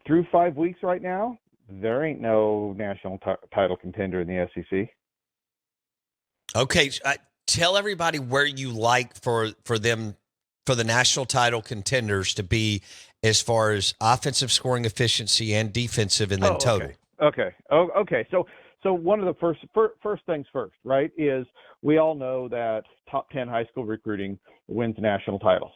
Through 5 weeks right now, there ain't no national title contender in the SEC. Okay, tell everybody where you like for the national title contenders to be as far as offensive scoring efficiency and defensive, and then total. Okay. So one of the first things first, right, is we all know that top 10 high school recruiting wins national titles,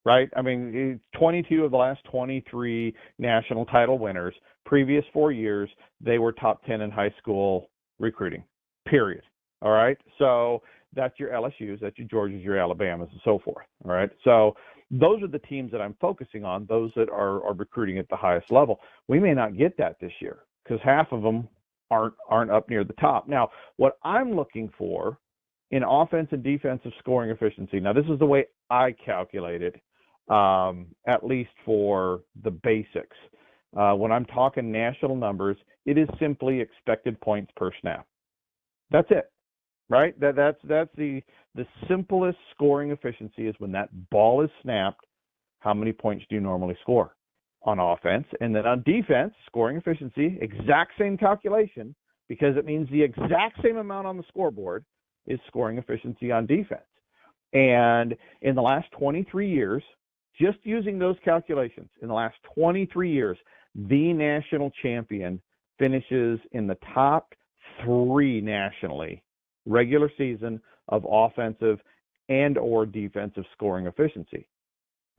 right? I mean, 22 of the last 23 national title winners, previous 4 years, they were top 10 in high school recruiting, period. All right. So that's your LSUs, that's your Georgias, your Alabamas, and so forth. All right. So those are the teams that I'm focusing on, those that are recruiting at the highest level. We may not get that this year because half of them aren't up near the top. Now, what I'm looking for in offense and defensive scoring efficiency, now this is the way I calculate it, at least for the basics. When I'm talking national numbers, it is simply expected points per snap. That's it, right? That's the simplest scoring efficiency is when that ball is snapped, how many points do you normally score on offense? And then on defense, scoring efficiency, exact same calculation, because it means the exact same amount on the scoreboard is scoring efficiency on defense. And in the last 23 years, just using those calculations, in the last 23 years, the national champion finishes in the top 3 nationally, regular season, of offensive and or defensive scoring efficiency.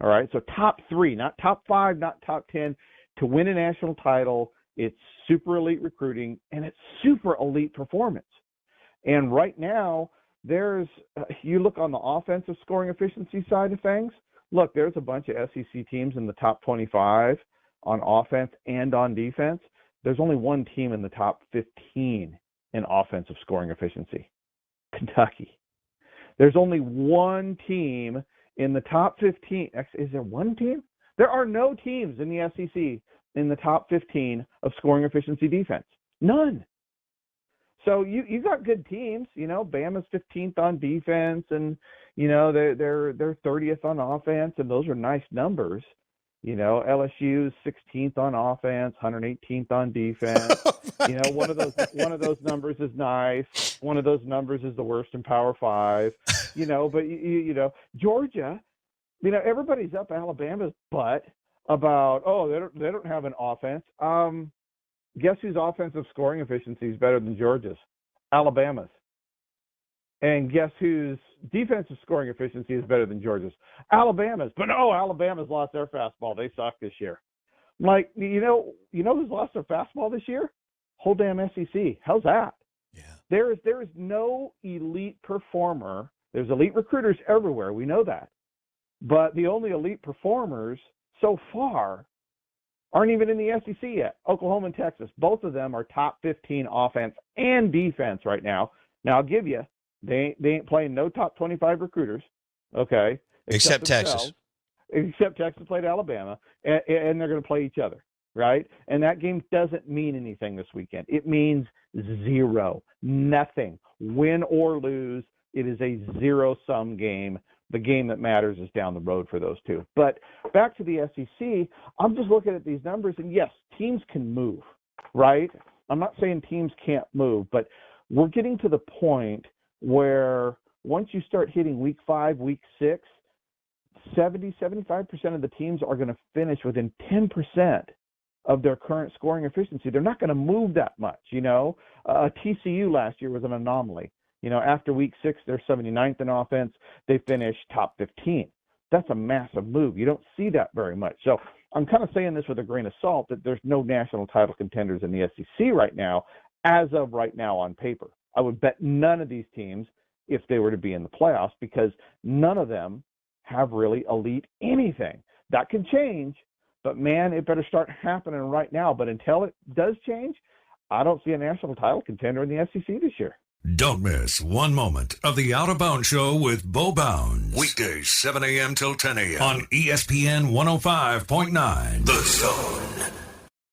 All right, so top 3, not top 5, not top 10. To win a national title, it's super elite recruiting and it's super elite performance. And right now, you look on the offensive scoring efficiency side of things, look, there's a bunch of SEC teams in the top 25 on offense and on defense. There's only one team in the top 15 in offensive scoring efficiency, Kentucky. There's only one team in the top 15. Is there one team? There are no teams in the SEC in the top 15 of scoring efficiency defense. None. So you got good teams, Bama's 15th on defense, and they're 30th on offense, and those are nice numbers. LSU's 16th on offense, 118th on defense. One of those numbers is nice. One of those numbers is the worst in Power 5. But Georgia, everybody's up Alabama's butt about they don't have an offense. Guess whose offensive scoring efficiency is better than Georgia's? Alabama's. And guess whose defensive scoring efficiency is better than Georgia's? Alabama's. But no, Alabama's lost their fastball. They suck this year. I'm like, you know who's lost their fastball this year? Whole damn SEC. How's that? Yeah. There is no elite performer. There's elite recruiters everywhere. We know that. But the only elite performers so far aren't even in the SEC yet. Oklahoma and Texas, both of them are top 15 offense and defense right now. Now, I'll give you, they ain't playing no top 25 recruiters, okay? Except Texas. Except Texas played Alabama, and they're going to play each other, right? And that game doesn't mean anything this weekend. It means zero, nothing. Win or lose, it is a zero-sum game. The game that matters is down the road for those two. But back to the SEC, I'm just looking at these numbers, and yes, teams can move, right? I'm not saying teams can't move, but we're getting to the point where once you start hitting week 5, week 6, 75% of the teams are going to finish within 10% of their current scoring efficiency. They're not going to move that much, TCU last year was an anomaly. After week 6, they're 79th in offense. They finished top 15. That's a massive move. You don't see that very much. So I'm kind of saying this with a grain of salt that there's no national title contenders in the SEC right now, as of right now on paper. I would bet none of these teams, if they were to be in the playoffs, because none of them have really elite anything. That can change, but man, it better start happening right now. But until it does change, I don't see a national title contender in the SEC this year. Don't miss one moment of the Out of Bounds Show with Bo Bounds. Weekdays, 7 a.m. till 10 a.m. on ESPN 105.9. The Zone.